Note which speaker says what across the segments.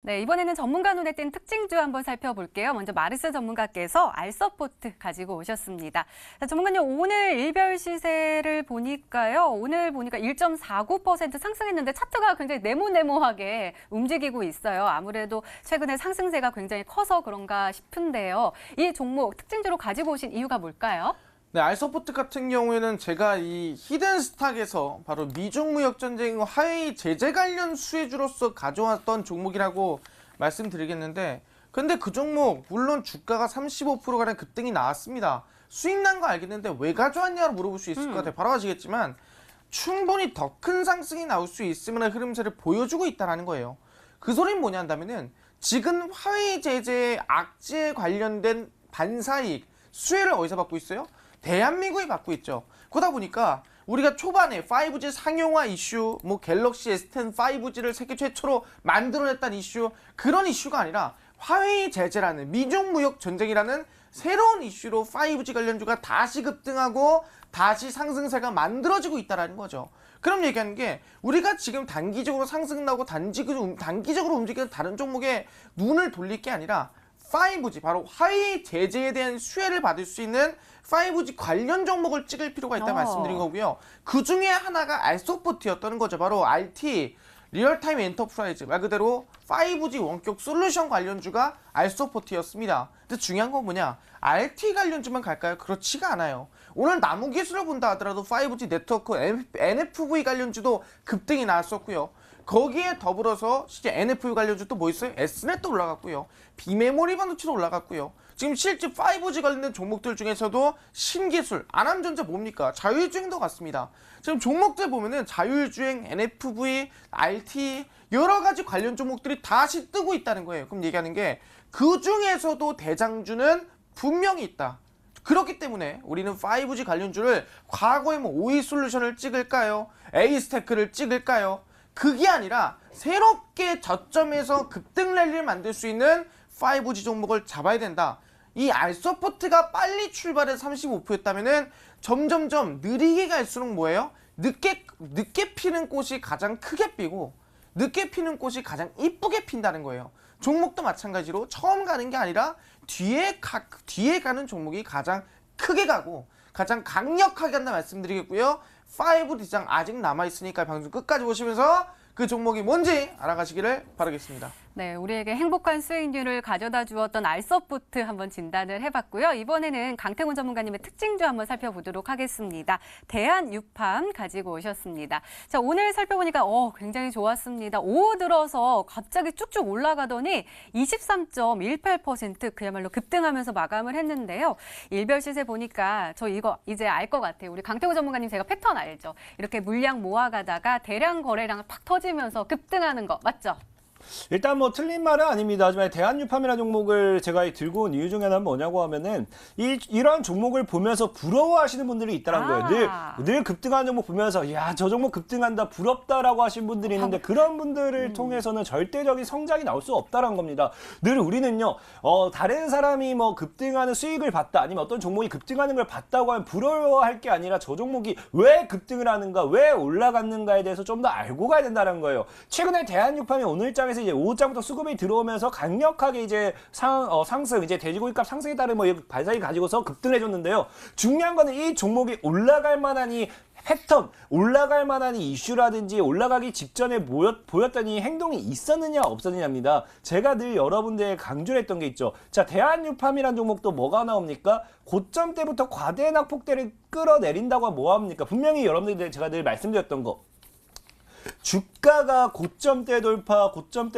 Speaker 1: 네, 이번에는 전문가 눈에 띈 특징주 한번 살펴볼게요. 먼저 마르스 전문가께서 알서포트 가지고 오셨습니다. 자, 전문가님, 오늘 일별 시세를 보니까요. 오늘 보니까 1.49% 상승했는데 차트가 굉장히 네모네모하게 움직이고 있어요. 아무래도 최근에 상승세가 굉장히 커서 그런가 싶은데요. 이 종목 특징주로 가지고 오신 이유가 뭘까요?
Speaker 2: 네, 알서포트 같은 경우에는 제가 이 히든스탁에서 바로 미중 무역 전쟁 화웨이 제재 관련 수혜주로서 가져왔던 종목이라고 말씀드리겠는데, 근데 그 종목 물론 주가가 35%가량 급등이 나왔습니다. 수익 난 거 알겠는데 왜 가져왔냐고 물어볼 수 있을 것 같아요. 바로 아시겠지만 충분히 더 큰 상승이 나올 수 있을 만한 흐름세를 보여주고 있다는 거예요. 그 소리는 뭐냐 한다면은 지금 화웨이 제재 악재에 관련된 반사이익 수혜를 어디서 받고 있어요? 대한민국이 받고 있죠. 그러다 보니까 우리가 초반에 5G 상용화 이슈, 뭐 갤럭시 S10 5G를 세계 최초로 만들어냈다는 이슈, 그런 이슈가 아니라 화웨이 제재라는 미중 무역 전쟁이라는 새로운 이슈로 5G 관련주가 다시 급등하고 다시 상승세가 만들어지고 있다는 거죠. 그럼 얘기하는 게 우리가 지금 단기적으로 상승 나고 단기적으로 움직이는 다른 종목에 눈을 돌릴 게 아니라 5G, 바로 화웨이 제재에 대한 수혜를 받을 수 있는 5G 관련 종목을 찍을 필요가 있다는 말씀드린 거고요. 그 중에 하나가 알서포트였다는 거죠. 바로 RT, 리얼타임 엔터프라이즈, 말 그대로 5G 원격 솔루션 관련주가 알서포트였습니다. 근데 중요한 건 뭐냐? RT 관련주만 갈까요? 그렇지가 않아요. 오늘 나무기술을 본다 하더라도 5G 네트워크 NFV 관련주도 급등이 나왔었고요. 거기에 더불어서 실제 NFV 관련주 또 뭐 있어요? S넷도 올라갔고요. 비메모리 반도체도 올라갔고요. 지금 실제 5G 관련된 종목들 중에서도 신기술, 안암전자 뭡니까? 자율주행도 같습니다. 지금 종목들 보면은 자율주행, NFV, RT 여러 가지 관련 종목들이 다시 뜨고 있다는 거예요. 그럼 얘기하는 게 그 중에서도 대장주는 분명히 있다. 그렇기 때문에 우리는 5G 관련주를 과거에 뭐 OE 솔루션을 찍을까요? A스테크를 찍을까요? 그게 아니라 새롭게 저점에서 급등 랠리를 만들 수 있는 5G 종목을 잡아야 된다. 이 알서포트가 빨리 출발해서 35%였다면은 점점점 느리게 갈수록 뭐예요? 늦게 피는 꽃이 가장 크게 피고 늦게 피는 꽃이 가장 이쁘게 핀다는 거예요. 종목도 마찬가지로 처음 가는 게 아니라 뒤에 가는 종목이 가장 크게 가고 가장 강력하게 간다 말씀드리겠고요. 5D장 아직 남아있으니까 방송 끝까지 보시면서 그 종목이 뭔지 알아가시기를 바라겠습니다.
Speaker 1: 네, 우리에게 행복한 수익률을 가져다 주었던 알서포트 한번 진단을 해봤고요. 이번에는 강태곤 전문가님의 특징주 한번 살펴보도록 하겠습니다. 대한유팜 가지고 오셨습니다. 자, 오늘 살펴보니까 굉장히 좋았습니다. 오후 들어서 갑자기 쭉쭉 올라가더니 23.18% 그야말로 급등하면서 마감을 했는데요. 일별 시세 보니까 저 이거 이제 알 것 같아요. 우리 강태곤 전문가님 제가 패턴 알죠? 이렇게 물량 모아가다가 대량 거래량 팍 터지면서 급등하는 거 맞죠?
Speaker 3: 일단 뭐 틀린 말은 아닙니다. 하지만 대한유팜이라는 종목을 제가 들고 온 이유 중에 하나는 뭐냐고 하면은 이런 종목을 보면서 부러워하시는 분들이 있다는 거예요. 늘 급등하는 종목 보면서 야, 저 종목 급등한다, 부럽다라고 하시는 분들이 있는데 그런 분들을 통해서는 절대적인 성장이 나올 수 없다는 겁니다. 늘 우리는요, 다른 사람이 뭐 급등하는 수익을 봤다, 아니면 어떤 종목이 급등하는 걸 봤다고 하면 부러워할 게 아니라 저 종목이 왜 급등을 하는가, 왜 올라갔는가에 대해서 좀 더 알고 가야 된다는 거예요. 최근에 대한유팜이 오늘장에서 이제 오후장부터 수급이 들어오면서 강력하게 이제 상승, 이제 돼지고기값 상승에 따른 뭐 발사기 가지고서 급등을 해줬는데요. 중요한 거는 이 종목이 올라갈 만한 이 패턴, 올라갈 만한 이 이슈라든지 올라가기 직전에 보였던 이 행동이 있었느냐 없었느냐입니다. 제가 늘 여러분들에게 강조를 했던 게 있죠. 자, 대한유팜이라는 종목도 뭐가 나옵니까? 고점 때부터 과대 낙폭대를 끌어내린다고 하면 뭐합니까? 분명히 여러분들이 제가 늘 말씀드렸던 거. 주가가 고점대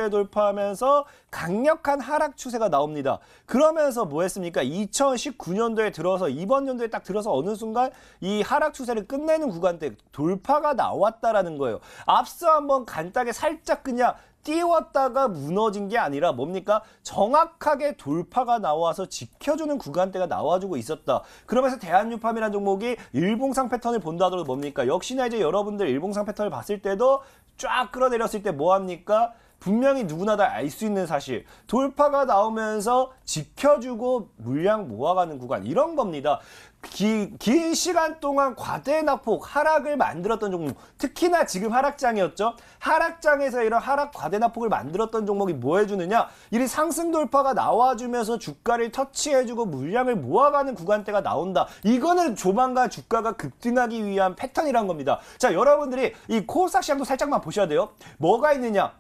Speaker 3: 돌파하면서 강력한 하락 추세가 나옵니다. 그러면서 뭐 했습니까? 2019년도에 들어서 이번 연도에 딱 들어서 어느 순간 이 하락 추세를 끝내는 구간대 돌파가 나왔다라는 거예요. 앞서 한번 간단하게 살짝 그냥 띄웠다가 무너진 게 아니라 뭡니까? 정확하게 돌파가 나와서 지켜주는 구간대가 나와주고 있었다. 그러면서 대한유팜이라는 종목이 일봉상 패턴을 본다 하더라도 뭡니까? 역시나 이제 여러분들 일봉상 패턴을 봤을 때도 쫙 끌어내렸을 때 뭐합니까? 분명히 누구나 다 알 수 있는 사실. 돌파가 나오면서 지켜주고 물량 모아가는 구간. 이런 겁니다. 긴 시간 동안 과대 낙폭 하락을 만들었던 종목, 특히나 지금 하락장이었죠. 하락장에서 이런 하락 과대 낙폭을 만들었던 종목이 뭐 해주느냐, 이 상승 돌파가 나와주면서 주가를 터치해주고 물량을 모아가는 구간대가 나온다. 이거는 조만간 주가가 급등하기 위한 패턴이란 겁니다. 자, 여러분들이 이 코스닥 시장도 살짝만 보셔야 돼요. 뭐가 있느냐,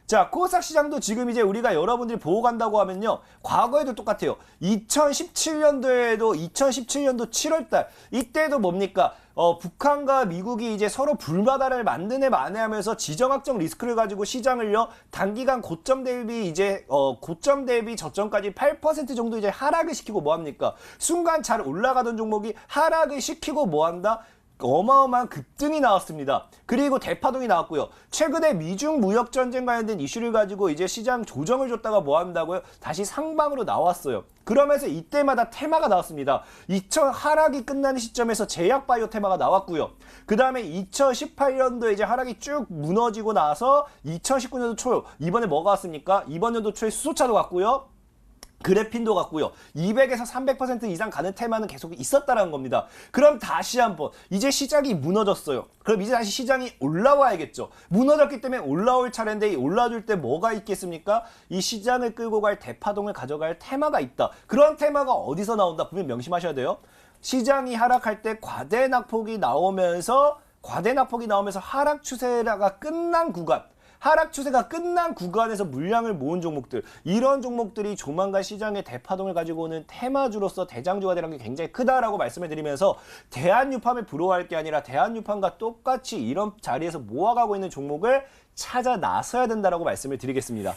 Speaker 3: 자, 코스닥 시장도 지금 이제 우리가 여러분들이 보고 간다고 하면요, 과거에도 똑같아요. 2017년도 7월달, 이때도 뭡니까? 북한과 미국이 이제 서로 불바다를 만드네 마네 하면서 지정학적 리스크를 가지고 시장을요, 단기간 고점 대비 고점 대비 저점까지 8% 정도 이제 하락을 시키고 뭐 합니까? 순간 잘 올라가던 종목이 하락을 시키고 뭐 한다? 어마어마한 급등이 나왔습니다. 그리고 대파동이 나왔고요. 최근에 미중 무역 전쟁 관련된 이슈를 가지고 이제 시장 조정을 줬다가 뭐 한다고요? 다시 상방으로 나왔어요. 그러면서 이때마다 테마가 나왔습니다. 하락이 끝나는 시점에서 제약바이오 테마가 나왔고요. 그 다음에 2018년도에 이제 하락이 쭉 무너지고 나서 2019년도 초, 이번에 뭐가 왔습니까? 이번 연도 초에 수소차도 왔고요. 그래핀도 같고요. 200에서 300% 이상 가는 테마는 계속 있었다는 겁니다. 그럼 다시 한번, 이제 시장이 무너졌어요. 그럼 이제 다시 시장이 올라와야겠죠. 무너졌기 때문에 올라올 차례인데, 이 올라줄 때 뭐가 있겠습니까? 이 시장을 끌고 갈 대파동을 가져갈 테마가 있다. 그런 테마가 어디서 나온다? 분명 명심하셔야 돼요. 시장이 하락할 때 과대 낙폭이 나오면서 하락 추세가 끝난 구간, 하락 추세가 끝난 구간에서 물량을 모은 종목들, 이런 종목들이 조만간 시장의 대파동을 가지고 오는 테마주로서 대장주가 되는 게 굉장히 크다라고 말씀을 드리면서, 대한유팜을 부러워할 게 아니라 대한유팜과 똑같이 이런 자리에서 모아가고 있는 종목을 찾아 나서야 된다라고 말씀을 드리겠습니다.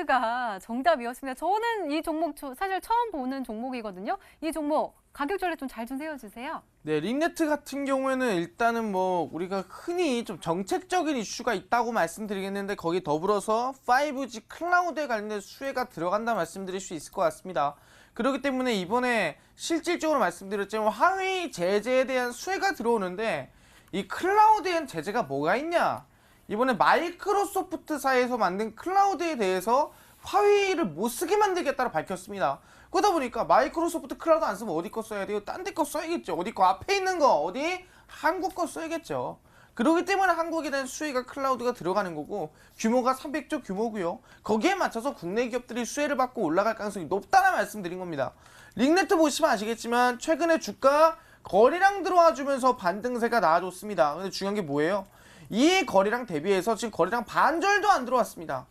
Speaker 1: 가 정답이었습니다. 저는 이 종목 사실 처음 보는 종목이거든요. 이 종목 가격 전략 좀 잘 좀 세워주세요.
Speaker 2: 네, 링네트 같은 경우에는 일단은 뭐 우리가 흔히 좀 정책적인 이슈가 있다고 말씀드리겠는데, 거기 더불어서 5G 클라우드에 관련된 수혜가 들어간다 말씀드릴 수 있을 것 같습니다. 그렇기 때문에 이번에 실질적으로 말씀드렸지만 화웨이 제재에 대한 수혜가 들어오는데, 이 클라우드엔 제재가 뭐가 있냐? 이번에 마이크로소프트사에서 만든 클라우드에 대해서 화웨이를 못 쓰게 만들겠다고 밝혔습니다. 그러다 보니까 마이크로소프트 클라우드 안 쓰면 어디 거 써야 돼요? 딴 데 거 써야겠죠. 어디 거 앞에 있는 거, 어디? 한국 거 써야겠죠. 그렇기 때문에 한국에 대한 수혜가 클라우드가 들어가는 거고, 규모가 300조 규모고요. 거기에 맞춰서 국내 기업들이 수혜를 받고 올라갈 가능성이 높다는 말씀드린 겁니다. 링네트 보시면 아시겠지만 최근에 주가 거래량 들어와 주면서 반등세가 나와줬습니다. 근데 중요한 게 뭐예요? 이 거래량 대비해서 지금 거래량 반절도 안 들어왔습니다.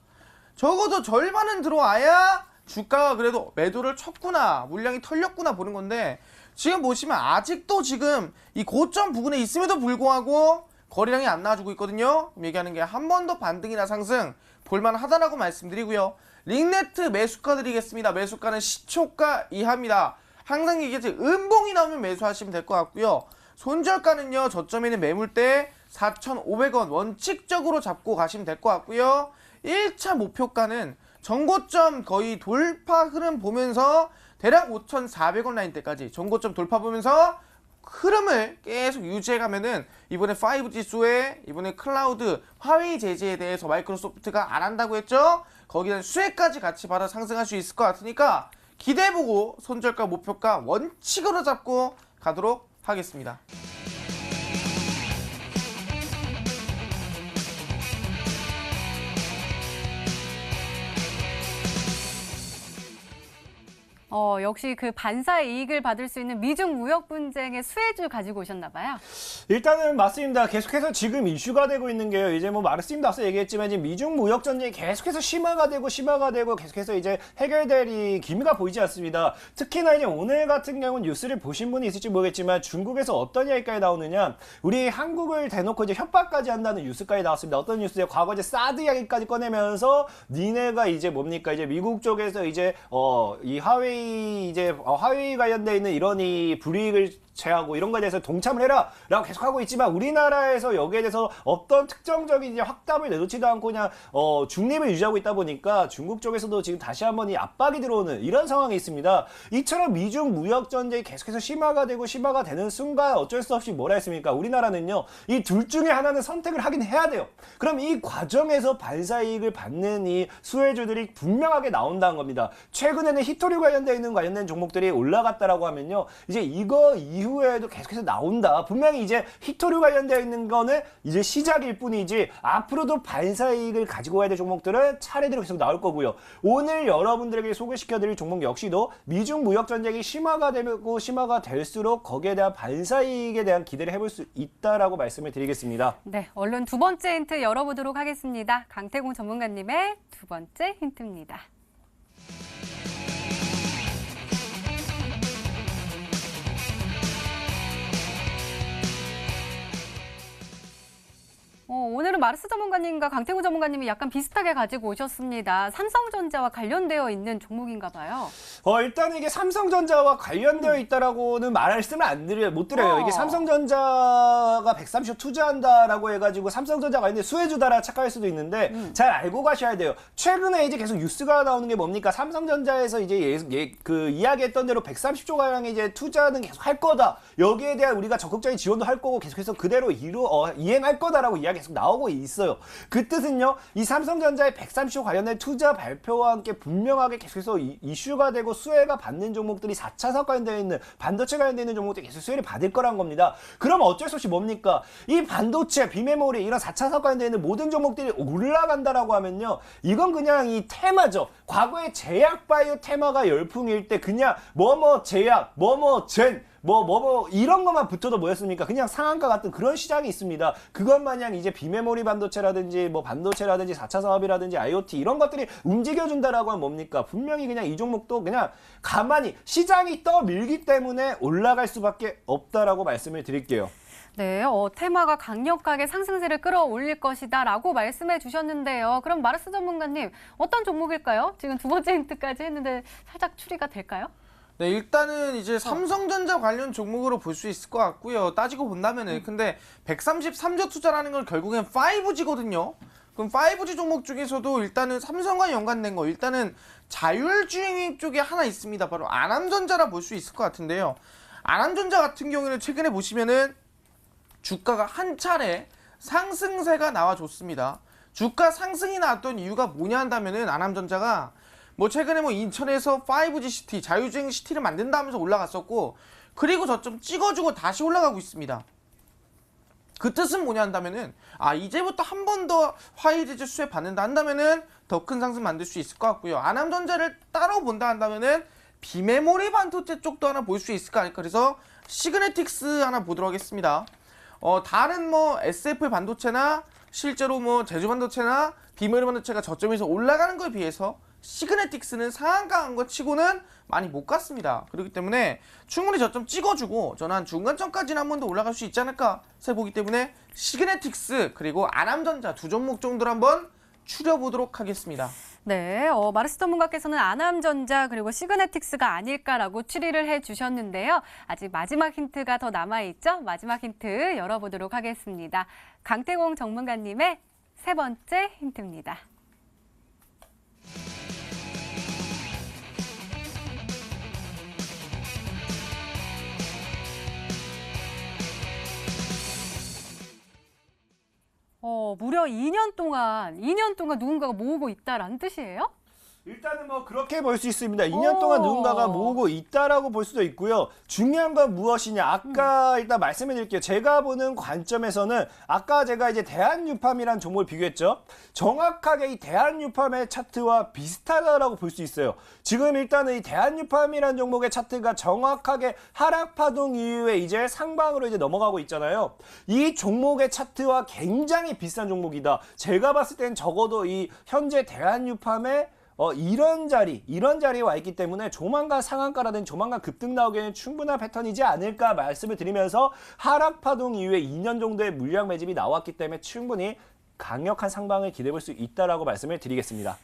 Speaker 2: 적어도 절반은 들어와야 주가가 그래도 매도를 쳤구나, 물량이 털렸구나 보는 건데, 지금 보시면 아직도 지금 이 고점 부근에 있음에도 불구하고 거래량이 안 나와주고 있거든요. 얘기하는 게 한 번 더 반등이나 상승 볼만하다라고 말씀드리고요. 링네트 매수가 드리겠습니다. 매수가는 시초가 이하입니다. 항상 얘기했지, 음봉이 나오면 매수하시면 될 것 같고요. 손절가는요, 저점에 있는 매물대 4,500원 원칙적으로 잡고 가시면 될 것 같고요. 1차 목표가는 전고점 거의 돌파 흐름 보면서 대략 5,400원 라인대까지 전고점 돌파 보면서 흐름을 계속 유지해가면은, 이번에 5G 수혜, 이번에 클라우드, 화웨이 제재에 대해서 마이크로소프트가 안 한다고 했죠? 거기는 수혜까지 같이 받아 상승할 수 있을 것 같으니까 기대해보고 손절가 목표가 원칙으로 잡고 가도록 하겠습니다.
Speaker 1: 역시 그 반사 이익을 받을 수 있는 미중 무역 분쟁의 수혜주 가지고 오셨나 봐요.
Speaker 3: 일단은 맞습니다. 계속해서 지금 이슈가 되고 있는 게요. 이제 뭐 마르스님도 앞서 얘기했지만 지금 미중 무역 전쟁이 계속해서 심화가 되고 계속해서 이제 해결될 기미가 보이지 않습니다. 특히나 이제 오늘 같은 경우는 뉴스를 보신 분이 있을지 모르겠지만 중국에서 어떤 이야기까지 나오느냐, 우리 한국을 대놓고 이제 협박까지 한다는 뉴스까지 나왔습니다. 어떤 뉴스요? 과거 이제 사드 이야기까지 꺼내면서 니네가 이제 뭡니까? 이제 미국 쪽에서 이제 이 화웨이 관련돼 있는 이런 이 불이익을 반도체하고 이런 거에 대해서 동참을 해라라고 계속하고 있지만 우리나라에서 여기에 대해서 어떤 특정적인 이제 확답을 내놓지도 않고 그냥 중립을 유지하고 있다 보니까 중국 쪽에서도 지금 다시 한번 이 압박이 들어오는 이런 상황이 있습니다. 이처럼 미중 무역 전쟁이 계속해서 심화가 되는 순간 어쩔 수 없이 뭐라 했습니까? 우리나라는요 이 둘 중에 하나는 선택을 하긴 해야 돼요. 그럼 이 과정에서 반사이익을 받는 이 수혜주들이 분명하게 나온다는 겁니다. 최근에는 히토류 관련된 종목들이 올라갔다라고 하면요 이제 이거 이후에도 계속해서 나온다. 분명히 이제 히토류 관련되어 있는 거는 이제 시작일 뿐이지 앞으로도 반사이익을 가지고 가야 될 종목들은 차례대로 계속 나올 거고요. 오늘 여러분들에게 소개시켜드릴 종목 역시도 미중 무역 전쟁이 심화가 되고 심화가 될수록 거기에 대한 반사이익에 대한 기대를 해볼 수 있다라고 말씀을 드리겠습니다.
Speaker 1: 네, 얼른 두 번째 힌트 열어보도록 하겠습니다. 강태공 전문가님의 두 번째 힌트입니다. 오늘은 마르스 전문가님과 강태구 전문가님이 약간 비슷하게 가지고 오셨습니다. 삼성전자와 관련되어 있는 종목인가 봐요.
Speaker 3: 일단 이게 삼성전자와 관련되어 있다라고는 말씀을 못 드려요. 이게 삼성전자가 130억 투자한다라고 해가지고 삼성전자 관련된 수혜주다라 착각할 수도 있는데 잘 알고 가셔야 돼요. 최근에 이제 계속 뉴스가 나오는 게 뭡니까? 삼성전자에서 이제 그 이야기했던 대로 130조 가량의 이제 투자는 계속 할 거다. 여기에 대한 우리가 적극적인 지원도 할 거고 계속해서 그대로 이행할 거다라고 이야기 계속 나오고 있어요. 그 뜻은요, 이 삼성전자의 130조 관련된 투자 발표와 함께 분명하게 계속해서 이슈가 되고 수혜가 받는 종목들이 4차 사업 관련되어 있는 반도체 관련되어 있는 종목들이 계속 수혜를 받을 거란 겁니다. 그럼 어쩔 수 없이 뭡니까? 이 반도체, 비메모리 이런 4차 사업 관련되어 있는 모든 종목들이 올라간다라고 하면요, 이건 그냥 이 테마죠. 과거에 제약 바이오 테마가 열풍일 때 그냥 제약, 이런 것만 붙어도 뭐였습니까? 그냥 상한가 같은 그런 시장이 있습니다. 그것 마냥 이제 비메모리 반도체라든지 반도체라든지 4차 사업이라든지 IoT 이런 것들이 움직여준다라고 하면 뭡니까? 분명히 그냥 이 종목도 그냥 가만히 시장이 떠밀기 때문에 올라갈 수밖에 없다라고 말씀을 드릴게요.
Speaker 1: 네, 테마가 강력하게 상승세를 끌어올릴 것이다 라고 말씀해 주셨는데요. 그럼 마르스 전문가님, 어떤 종목일까요? 지금 두 번째 힌트까지 했는데 살짝 추리가 될까요?
Speaker 2: 네, 일단은 이제 삼성전자 관련 종목으로 볼 수 있을 것 같고요. 따지고 본다면은 근데 133조 투자라는 건 결국엔 5G거든요. 그럼 5G 종목 중에서도 일단은 삼성과 연관된 거 일단은 자율주행 쪽에 하나 있습니다. 바로 안암전자라 볼 수 있을 것 같은데요. 안암전자 같은 경우에는 최근에 보시면은 주가가 한 차례 상승세가 나와줬습니다. 주가 상승이 나왔던 이유가 뭐냐 한다면은 안암전자가 최근에 인천에서 5G 시티, 자율주행 시티를 만든다 하면서 올라갔었고, 그리고 저점 찍어주고 다시 올라가고 있습니다. 그 뜻은 뭐냐 한다면은, 이제부터 한 번 더 화이트즈 수혜 받는다 한다면은 더 큰 상승 만들 수 있을 것 같고요. 안암전자를 따로 본다 한다면은 비메모리 반도체 쪽도 하나 볼 수 있을까 할까. 그래서 시그네틱스 하나 보도록 하겠습니다. 다른 SF 반도체나 실제로 제주 반도체나 비메모리 반도체가 저점에서 올라가는 거에 비해서 시그네틱스는 상한가한 것 치고는 많이 못 갔습니다. 그렇기 때문에 충분히 저점 찍어주고 저는 한 중간점까지는 한 번 더 올라갈 수 있지 않을까 생각해보기 때문에 시그네틱스 그리고 안암전자 두 종목 정도를 한번 추려보도록 하겠습니다.
Speaker 1: 네, 마르스 전문가께서는 안암전자 그리고 시그네틱스가 아닐까라고 추리를 해주셨는데요. 아직 마지막 힌트가 더 남아있죠? 마지막 힌트 열어보도록 하겠습니다. 강태공 전문가님의 세 번째 힌트입니다. 무려 2년 동안 누군가가 모으고 있다라는 뜻이에요?
Speaker 3: 일단은 그렇게 볼 수 있습니다. 2년 동안 누군가가 모으고 있다라고 볼 수도 있고요. 중요한 건 무엇이냐? 아까 일단 말씀해 드릴게요. 제가 보는 관점에서는 아까 제가 이제 대한유팜이라는 종목을 비교했죠. 정확하게 이 대한유팜의 차트와 비슷하다라고 볼 수 있어요. 지금 일단은 이 대한유팜이라는 종목의 차트가 정확하게 하락파동 이후에 이제 상방으로 이제 넘어가고 있잖아요. 이 종목의 차트와 굉장히 비슷한 종목이다. 제가 봤을 땐 적어도 이 현재 대한유팜의 이런 자리에 와 있기 때문에 조만간 상한가라든지 조만간 급등 나오기에는 충분한 패턴이지 않을까 말씀을 드리면서 하락 파동 이후에 2년 정도의 물량 매집이 나왔기 때문에 충분히 강력한 상방을 기대해 볼 수 있다라고 말씀을 드리겠습니다.